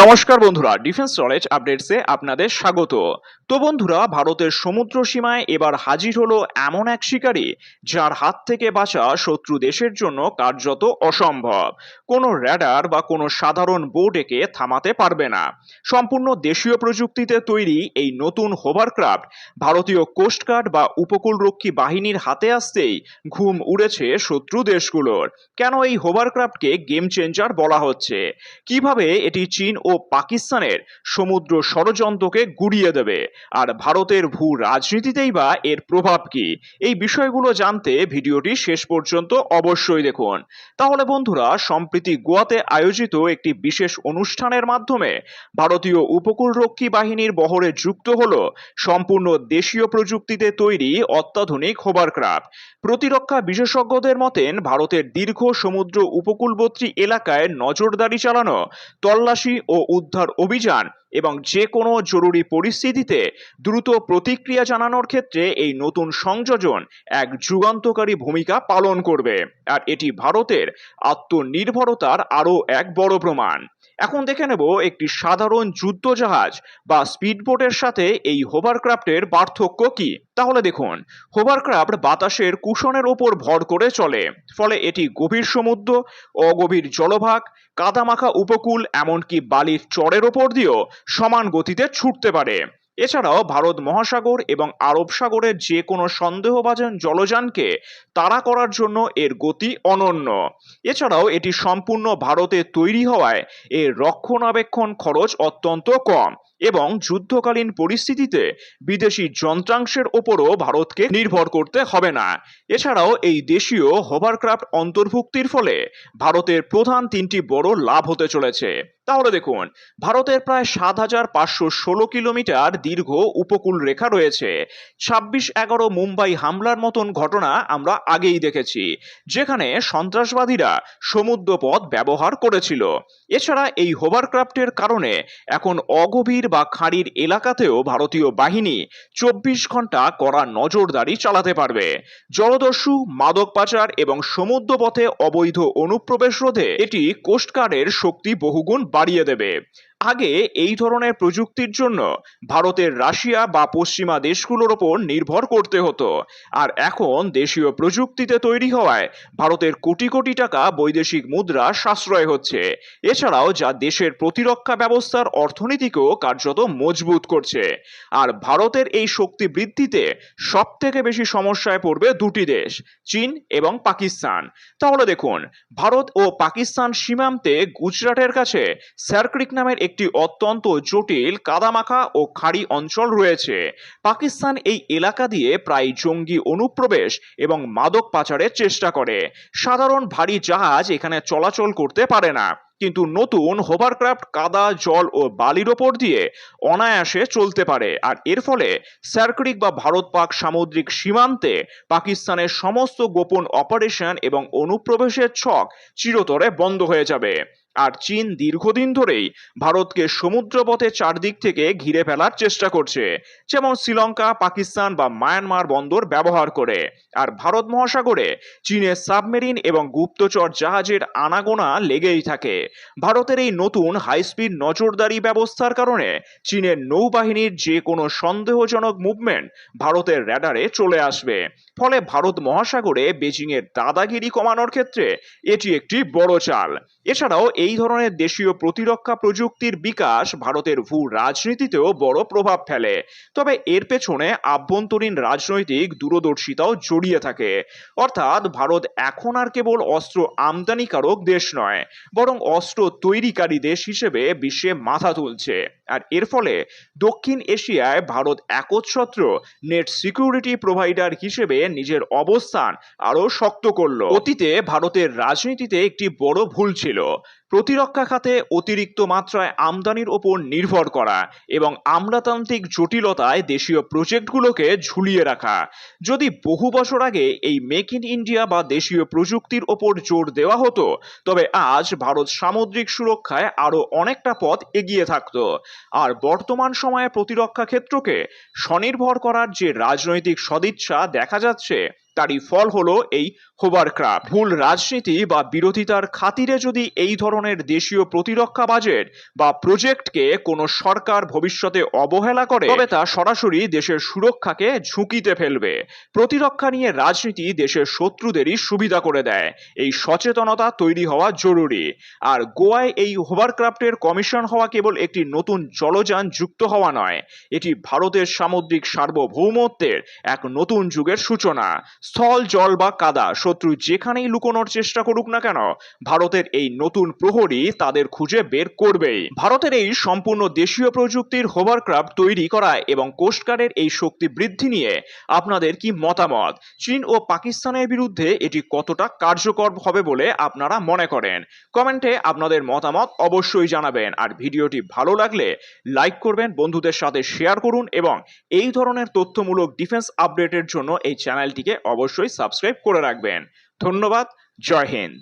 নমস্কার বন্ধুরা, defence knowledge আপডেটসে আপনাদের স্বাগত। তো বন্ধুরা, ভারতের সমুদ্র সীমায় এবার হাজির হলো এমন এক শিকারী যার হাত থেকে বাঁচা শত্রু দেশের জন্য কার্যত অসম্ভব। কোনো র্যাডার বা কোনো সাধারণ বোট একে থামাতে পারবে না। সম্পূর্ণ দেশীয় প্রযুক্তিতে তৈরি এই নতুন হোভারক্রাফট ভারতীয় কোস্টগার্ড বা উপকূলরক্ষী বাহিনীর হাতে আসতেই ঘুম উড়েছে শত্রু দেশগুলোর। কেন এই হোভারক্রাফটকে গেম চেঞ্জার বলা হচ্ছে, কিভাবে এটি চীন ও পাকিস্তানের সমুদ্র ষড়যন্ত্রকে গুড়িয়ে দেবে, আর ভারতের ভূ রাজনীতিতেই বা এর প্রভাব কি, এই বিষয়গুলো জানতে ভিডিওটি শেষ পর্যন্ত অবশ্যই দেখুন। তাহলে বন্ধুরা, সম্প্রতি গোয়াতে আয়োজিত একটি বিশেষ অনুষ্ঠানের মাধ্যমে ভারতীয় উপকূলরক্ষী বাহিনীর বহরে যুক্ত হলো সম্পূর্ণ দেশীয় প্রযুক্তিতে তৈরি অত্যাধুনিক হোভারক্রাফট। প্রতিরক্ষা বিশেষজ্ঞদের মতেন ভারতের দীর্ঘ সমুদ্র উপকূলবর্তী এলাকায় নজরদারি চালানো, তল্লাশি ও উদ্ধার অভিযান এবং যে কোনো জরুরি পরিস্থিতিতে দ্রুত প্রতিক্রিয়া জানানোর ক্ষেত্রে এই নতুন সংযোজন এক যুগান্তকারী ভূমিকা পালন করবে, আর এটি ভারতের আত্মনির্ভরতার আরও এক বড় প্রমাণ। এখন দেখে নেব একটি সাধারণ যুদ্ধজাহাজ বা স্পিডবোটের সাথে এই হোভারক্রাফটের পার্থক্য কি। তাহলে দেখুন, হোভারক্রাফট বাতাসের কুশনের ওপর ভর করে চলে, ফলে এটি গভীর সমুদ্র, অগভীর জলভাগ, কাদামাখা উপকূল, এমনকি বালির চরের ওপর দিয়েও সমান গতিতে ছুটতে পারে। এছাড়াও ভারত মহাসাগর এবং আরব সাগরের যে কোনো সন্দেহভাজন জলযানকে তাড়া করার জন্য এর গতি অনন্য। এছাড়াও এটি সম্পূর্ণ ভারতে তৈরি হওয়ায় এর রক্ষণাবেক্ষণ খরচ অত্যন্ত কম এবং যুদ্ধকালীন পরিস্থিতিতে বিদেশি যন্ত্রাংশের ওপরও ভারতকে নির্ভর করতে হবে না। এছাড়াও এই দেশীয় হোভারক্রাফট অন্তর্ভুক্তির ফলে ভারতের প্রধান তিনটি বড় লাভ হতে চলেছে। তাহলে দেখুন, ভারতের প্রায় ৭,৫১৬ কিলোমিটার দীর্ঘ উপকূল রেখা রয়েছে। ২৬/১১ মুম্বাই হামলার মতন ঘটনা আমরা আগেই দেখেছি, যেখানে সন্ত্রাসবাদীরা সমুদ্রপথ ব্যবহার করেছিল। এছাড়া এই হোভারক্রাফটের কারণে এখন অগভীর বা খাঁড়ির এলাকাতেও ভারতীয় বাহিনী ২৪ ঘন্টা কড়া নজরদারি চালাতে পারবে। জলদস্যু, মাদক পাচার এবং সমুদ্রপথে অবৈধ অনুপ্রবেশ রোধে এটি কোস্টগার্ডের শক্তি বহুগুণ বাড়িয়ে দেবে। আগে এই ধরনের প্রযুক্তির জন্য ভারতের রাশিয়া বা পশ্চিমা দেশগুলোর ওপর নির্ভর করতে হতো, আর এখন দেশীয় প্রযুক্তিতে তৈরি হওয়ায় ভারতের কোটি কোটি টাকা বৈদেশিক মুদ্রা সাশ্রয় হচ্ছে। এছাড়াও যা দেশের প্রতিরক্ষা ব্যবস্থার অর্থনীতিকেও কার্যত মজবুত করছে। আর ভারতের এই শক্তি বৃদ্ধিতে সব থেকে বেশি সমস্যায় পড়বে দুটি দেশ, চীন এবং পাকিস্তান। তাহলে দেখুন, ভারত ও পাকিস্তান সীমান্তে গুজরাটের কাছে স্যারক্রিক নামের একটি অত্যন্ত জটিল কাদামাখা ও খাড়ি অঞ্চল রয়েছে। পাকিস্তান এই এলাকা দিয়ে প্রায় জঙ্গি অনুপ্রবেশ এবং মাদক পাচারের চেষ্টা করে। সাধারণ ভারী জাহাজ এখানে চলাচল করতে পারে না, কিন্তু নতুন হোভারক্রাফট কাদা, জল ও বালির ওপর দিয়ে অনায়াসে চলতে পারে, আর এর ফলে স্যারক্রিক বা ভারত পাক সামুদ্রিক সীমান্তে পাকিস্তানের সমস্ত গোপন অপারেশন এবং অনুপ্রবেশের ছক চিরতরে বন্ধ হয়ে যাবে। আর চীন দীর্ঘদিন ধরেই ভারতকে সমুদ্রপথে চারদিক থেকে ঘিরে ফেলার চেষ্টা করছে, যেমন শ্রীলঙ্কা, পাকিস্তান বা মায়ানমার বন্দর ব্যবহার করে। আর ভারত মহাসাগরে চীনের সাবমেরিন এবং গুপ্তচর জাহাজের আনাগোনা লেগেই থাকে। ভারতের এই নতুন হাই স্পিড নজরদারি ব্যবস্থার কারণে চীনের নৌবাহিনীর যে কোনো সন্দেহজনক মুভমেন্ট ভারতের র্যাডারে চলে আসবে। ফলে ভারত মহাসাগরে বেজিংয়ের দাদাগিরি কমানোর ক্ষেত্রে এটি একটি বড় চাল। এছাড়াও এই ধরনের দেশীয় প্রতিরক্ষা প্রযুক্তির বিকাশ ভারতের ভূ রাজনীতিতেও বড় প্রভাব ফেলে। তবে এর পেছনে আভ্যন্তরীণ রাজনৈতিক দূরদর্শিতাও জড়িয়ে থাকে। অর্থাৎ ভারত এখন আর কেবল অস্ত্র আমদানিকারক দেশ নয়, বরং অস্ত্র তৈরিকারী দেশ হিসেবে বিশ্বে মাথা তুলছে। আর এর ফলে দক্ষিণ এশিয়ায় ভারত একচ্ছত্র নেট সিকিউরিটি প্রোভাইডার হিসেবে নিজের অবস্থান আরো শক্ত করল। অতীতে ভারতের রাজনীতিতে একটি বড় ভুল ছিল প্রতিরক্ষা খাতে অতিরিক্ত মাত্রায় আমদানির ওপর নির্ভর করা এবং আমলাতান্ত্রিক জটিলতায় দেশীয় প্রজেক্টগুলোকে ঝুলিয়ে রাখা। যদি বহু বছর আগে এই মেক ইন ইন্ডিয়া বা দেশীয় প্রযুক্তির ওপর জোর দেওয়া হতো, তবে আজ ভারত সামুদ্রিক সুরক্ষায় আরো অনেকটা পথ এগিয়ে থাকত। আর বর্তমান সময়ে প্রতিরক্ষা ক্ষেত্রকে স্বনির্ভর করার যে রাজনৈতিক সদিচ্ছা দেখা যাচ্ছে, তারই ফল হলো এই হোভারক্রাফট। ভুল রাজনীতি বা বিরোধিতার খাতিরে যদি এই ধরনের দেশীয় প্রতিরক্ষা বাজেট বা প্রজেক্টকে কোনো সরকার ভবিষ্যতে অবহেলা করে, তবে তা সরাসরি দেশের সুরক্ষাকে ঝুঁকিতে ফেলবে। প্রতিরক্ষা নিয়ে রাজনীতি দেশের শত্রুদেরই সুবিধা করে দেয়। এই সচেতনতা তৈরি হওয়া জরুরি। আর গোয়ায় এই হোভারক্রাফটের কমিশন হওয়া কেবল একটি নতুন জলযান যুক্ত হওয়া নয়, এটি ভারতের সামুদ্রিক সার্বভৌমত্বের এক নতুন যুগের সূচনা। স্থল, জল বা কাদা, শত্রু যেখানেই লুকোনোর চেষ্টা করুক না কেন, ভারতের এই নতুন প্রহরী তাদের খুঁজে বের করবেই। ভারতের এই সম্পূর্ণ দেশীয় প্রযুক্তির হোভারক্রাফট তৈরি করা এবং কোস্টগার্ডের এই শক্তি বৃদ্ধি নিয়ে আপনাদের কি মতামত? চীন ও পাকিস্তানের বিরুদ্ধে এটি কতটা কার্যকর হবে বলে আপনারা মনে করেন? কমেন্টে আপনাদের মতামত অবশ্যই জানাবেন। আর ভিডিওটি ভালো লাগলে লাইক করবেন, বন্ধুদের সাথে শেয়ার করুন এবং এই ধরনের তথ্যমূলক ডিফেন্স আপডেটের জন্য এই চ্যানেলটিকে অবশ্যই সাবস্ক্রাইব করে রাখবেন। ধন্যবাদ। জয় হিন্দ।